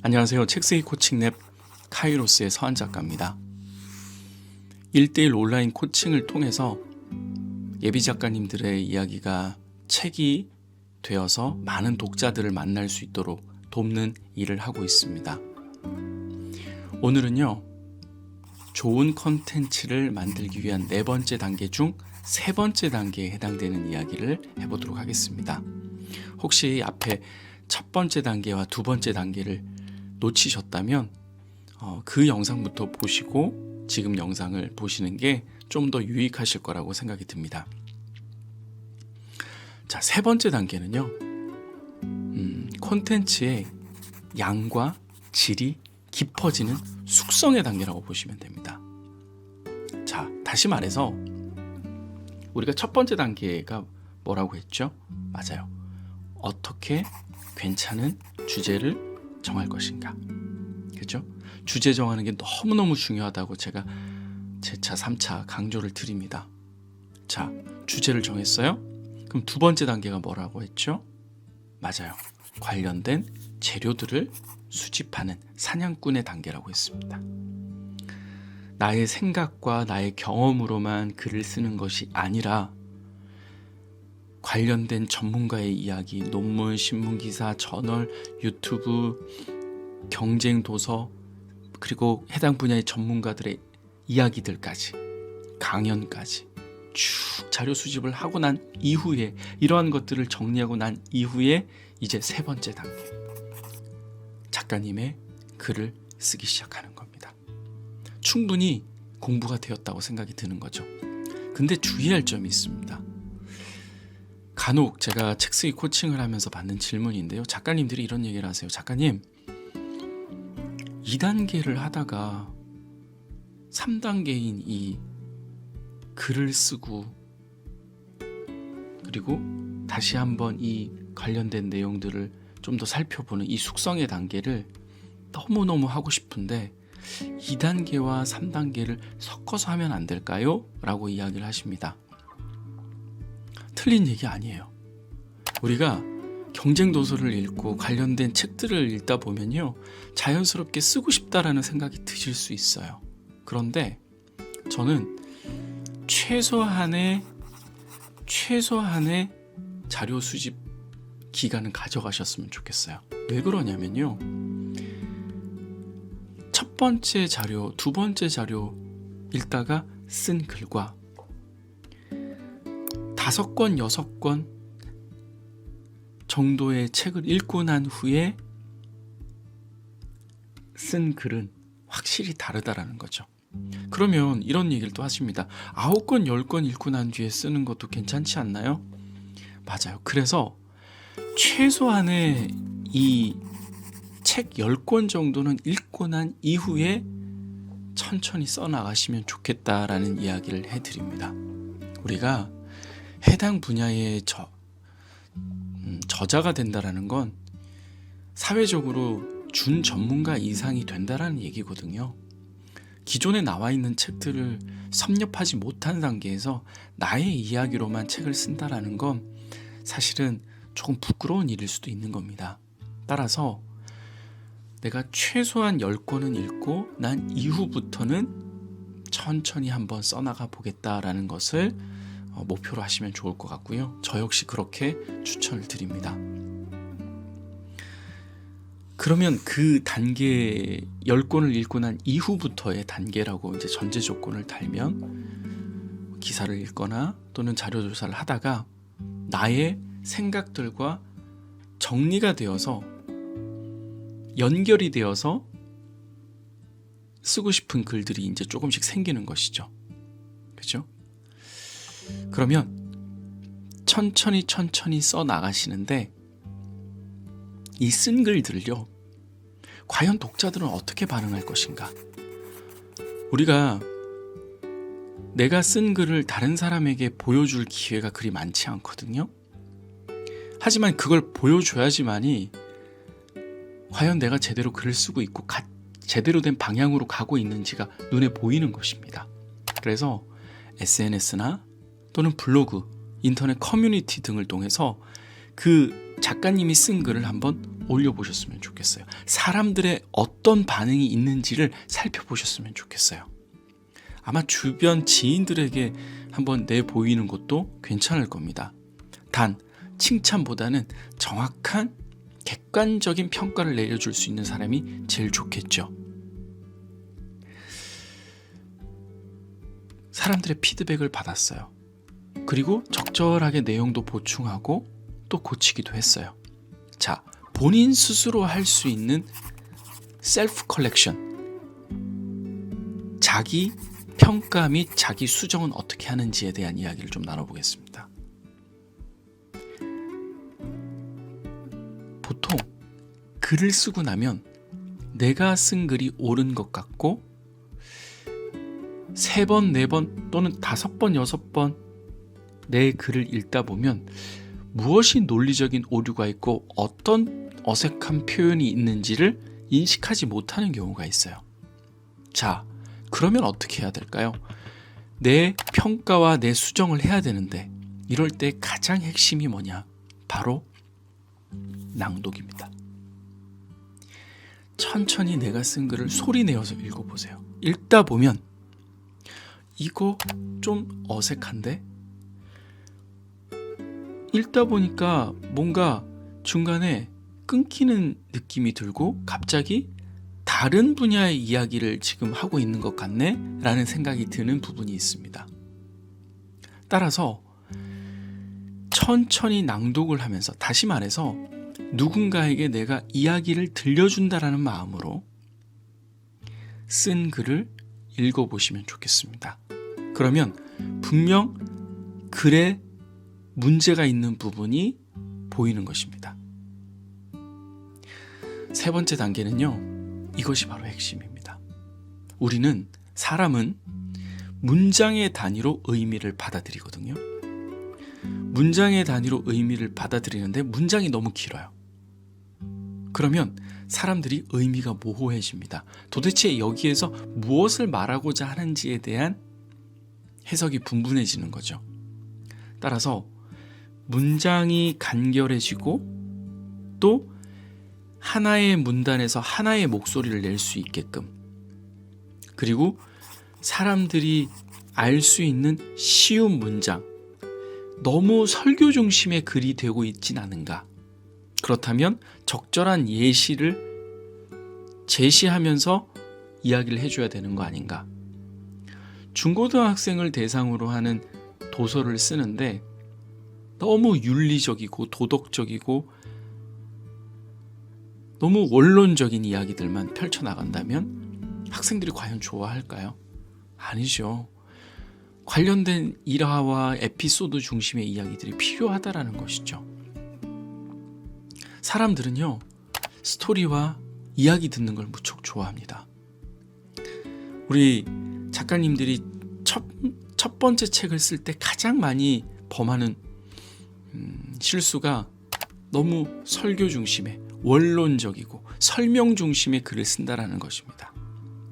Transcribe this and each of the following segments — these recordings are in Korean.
안녕하세요. 책쓰기 코칭랩 카이로스의 서한 작가입니다. 1:1 온라인 코칭을 통해서 예비 작가님들의 이야기가 책이 되어서 많은 독자들을 만날 수 있도록 돕는 일을 하고 있습니다. 오늘은요, 좋은 컨텐츠를 만들기 위한 4번째 단계 중 3번째 단계에 해당되는 이야기를 해보도록 하겠습니다. 혹시 앞에 첫 번째 단계와 두 번째 단계를 놓치셨다면 그 영상부터 보시고 지금 영상을 보시는 게 좀 더 유익하실 거라고 생각이 듭니다. 자, 세 번째 단계는요, 콘텐츠의 양과 질이 깊어지는 숙성의 단계라고 보시면 됩니다. 자, 다시 말해서 우리가 첫 번째 단계가 뭐라고 했죠? 맞아요. 어떻게 괜찮은 주제를 정할 것인가. 그렇죠? 주제 정하는 게 너무너무 중요하다고 제가 제차 3차 강조를 드립니다. 자, 주제를 정했어요? 그럼 두 번째 단계가 뭐라고 했죠? 맞아요. 관련된 재료들을 수집하는 사냥꾼의 단계라고 했습니다. 나의 생각과 나의 경험으로만 글을 쓰는 것이 아니라 관련된 전문가의 이야기, 논문, 신문기사, 저널, 유튜브, 경쟁 도서, 그리고 해당 분야의 전문가들의 이야기들까지, 강연까지 쭉 자료 수집을 하고 난 이후에, 이러한 것들을 정리하고 난 이후에 이제 세 번째 단계, 작가님의 글을 쓰기 시작하는 겁니다. 충분히 공부가 되었다고 생각이 드는 거죠. 근데 주의할 점이 있습니다. 간혹 제가 책쓰기 코칭을 하면서 받는 질문인데요, 작가님들이 이런 얘기를 하세요. 작가님, 2단계를 하다가 3단계인 이 글을 쓰고 그리고 다시 한번 이 관련된 내용들을 좀 더 살펴보는 이 숙성의 단계를 너무너무 하고 싶은데 2단계와 3단계를 섞어서 하면 안 될까요? 라고 이야기를 하십니다. 틀린 얘기 아니에요. 우리가 경쟁 도서를 읽고 관련된 책들을 읽다 보면요, 자연스럽게 쓰고 싶다라는 생각이 드실 수 있어요. 그런데 저는 최소한의 자료 수집 기간은 가져가셨으면 좋겠어요. 왜 그러냐면요, 첫 번째 자료, 두 번째 자료 읽다가 쓴 글과 5권, 6권 정도의 책을 읽고 난 후에 쓴 글은 확실히 다르다라는 거죠. 그러면 이런 얘기를 또 하십니다. 9권, 10권 읽고 난 뒤에 쓰는 것도 괜찮지 않나요? 맞아요. 그래서 최소한의 이 책 10권 정도는 읽고 난 이후에 천천히 써나가시면 좋겠다라는 이야기를 해드립니다. 우리가 해당 분야의 저자가 된다라는 건 사회적으로 준 전문가 이상이 된다라는 얘기거든요. 기존에 나와 있는 책들을 섭렵하지 못한 단계에서 나의 이야기로만 책을 쓴다라는 건 사실은 조금 부끄러운 일일 수도 있는 겁니다. 따라서 내가 최소한 10권은 읽고 난 이후부터는 천천히 한번 써나가 보겠다라는 것을 목표로 하시면 좋을 것 같고요. 저 역시 그렇게 추천을 드립니다. 그러면 그 단계 10권을 읽고 난 이후부터의 단계라고 이제 전제 조건을 달면, 기사를 읽거나 또는 자료 조사를 하다가 나의 생각들과 정리가 되어서 연결이 되어서 쓰고 싶은 글들이 이제 조금씩 생기는 것이죠. 그렇죠? 그러면 천천히 써 나가시는데 이 쓴 글들을요, 과연 독자들은 어떻게 반응할 것인가? 우리가 내가 쓴 글을 다른 사람에게 보여줄 기회가 그리 많지 않거든요. 하지만 그걸 보여줘야지만이 과연 내가 제대로 글을 쓰고 있고 제대로 된 방향으로 가고 있는지가 눈에 보이는 것입니다. 그래서 SNS나 또는 블로그, 인터넷 커뮤니티 등을 통해서 그 작가님이 쓴 글을 한번 올려보셨으면 좋겠어요. 사람들의 어떤 반응이 있는지를 살펴보셨으면 좋겠어요. 아마 주변 지인들에게 한번 내보이는 것도 괜찮을 겁니다. 단 칭찬보다는 정확한 객관적인 평가를 내려줄 수 있는 사람이 제일 좋겠죠. 사람들의 피드백을 받았어요. 그리고 적절하게 내용도 보충하고 또 고치기도 했어요. 자, 본인 스스로 할 수 있는 셀프 컬렉션, 자기 평가 및 자기 수정은 어떻게 하는지에 대한 이야기를 좀 나눠보겠습니다. 보통 글을 쓰고 나면 내가 쓴 글이 옳은 것 같고 3번, 4번 또는 5번, 6번 내 글을 읽다 보면 무엇이 논리적인 오류가 있고 어떤 어색한 표현이 있는지를 인식하지 못하는 경우가 있어요. 자, 그러면 어떻게 해야 될까요? 내 평가와 내 수정을 해야 되는데 이럴 때 가장 핵심이 뭐냐? 바로 낭독입니다. 천천히 내가 쓴 글을 소리 내어서 읽어보세요. 읽다 보면 이거 좀 어색한데? 읽다 보니까 뭔가 중간에 끊기는 느낌이 들고 갑자기 다른 분야의 이야기를 지금 하고 있는 것 같네? 라는 생각이 드는 부분이 있습니다. 따라서 천천히 낭독을 하면서, 다시 말해서 누군가에게 내가 이야기를 들려준다라는 마음으로 쓴 글을 읽어보시면 좋겠습니다. 그러면 분명 글에 문제가 있는 부분이 보이는 것입니다. 3번째 단계는요, 이것이 바로 핵심입니다. 사람은 문장의 단위로 의미를 받아들이거든요. 문장의 단위로 의미를 받아들이는데 문장이 너무 길어요. 그러면 사람들이 의미가 모호해집니다. 도대체 여기에서 무엇을 말하고자 하는지에 대한 해석이 분분해지는 거죠. 따라서 문장이 간결해지고 또 하나의 문단에서 하나의 목소리를 낼 수 있게끔, 그리고 사람들이 알 수 있는 쉬운 문장, 너무 설교 중심의 글이 되고 있진 않은가? 그렇다면 적절한 예시를 제시하면서 이야기를 해줘야 되는 거 아닌가? 중고등학생을 대상으로 하는 도서를 쓰는데 너무 윤리적이고 도덕적이고 너무 원론적인 이야기들만 펼쳐나간다면 학생들이 과연 좋아할까요? 아니죠. 관련된 일화와 에피소드 중심의 이야기들이 필요하다라는 것이죠. 사람들은요, 스토리와 이야기 듣는 걸 무척 좋아합니다. 우리 작가님들이 첫 번째 책을 쓸 때 가장 많이 범하는 실수가 너무 설교 중심의 원론적이고 설명 중심의 글을 쓴다라는 것입니다.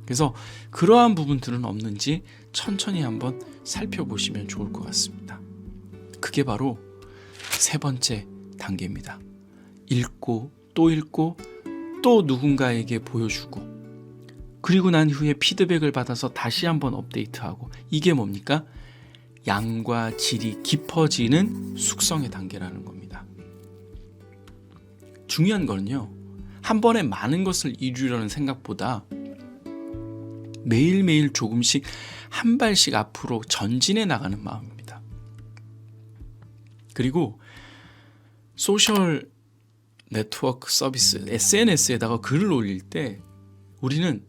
그래서 그러한 부분들은 없는지 천천히 한번 살펴보시면 좋을 것 같습니다. 그게 바로 3번째 단계입니다. 읽고 또 누군가에게 보여주고, 그리고 난 후에 피드백을 받아서 다시 한번 업데이트하고, 이게 뭡니까? 양과 질이 깊어지는 숙성의 단계라는 겁니다. 중요한 거는요, 한 번에 많은 것을 이루려는 생각보다 매일매일 조금씩 한 발씩 앞으로 전진해 나가는 마음입니다. 그리고 소셜 네트워크 서비스, SNS에다가 글을 올릴 때 우리는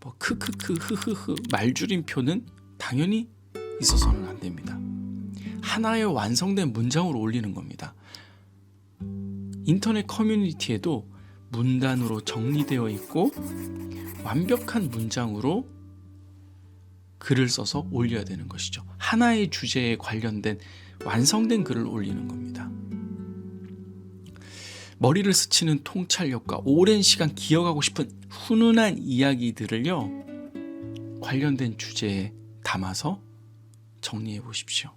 뭐 크크크 흐흐흐 말줄임표는 당연히 있어서는 안 됩니다. 하나의 완성된 문장으로 올리는 겁니다. 인터넷 커뮤니티에도 문단으로 정리되어 있고 완벽한 문장으로 글을 써서 올려야 되는 것이죠. 하나의 주제에 관련된 완성된 글을 올리는 겁니다. 머리를 스치는 통찰력과 오랜 시간 기억하고 싶은 훈훈한 이야기들을요, 관련된 주제에 담아서 정리해 보십시오.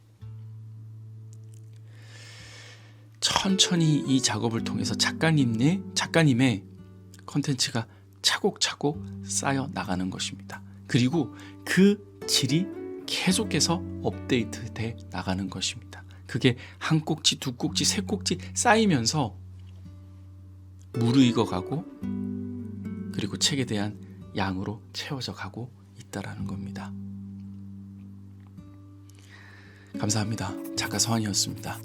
천천히 이 작업을 통해서 작가님의 컨텐츠가 차곡차곡 쌓여 나가는 것입니다. 그리고 그 질이 계속해서 업데이트돼 나가는 것입니다. 그게 한 꼭지, 두 꼭지, 세 꼭지 쌓이면서 무르익어 가고 그리고 책에 대한 양으로 채워져 가고 있다라는 겁니다. 감사합니다. 작가 서한이었습니다.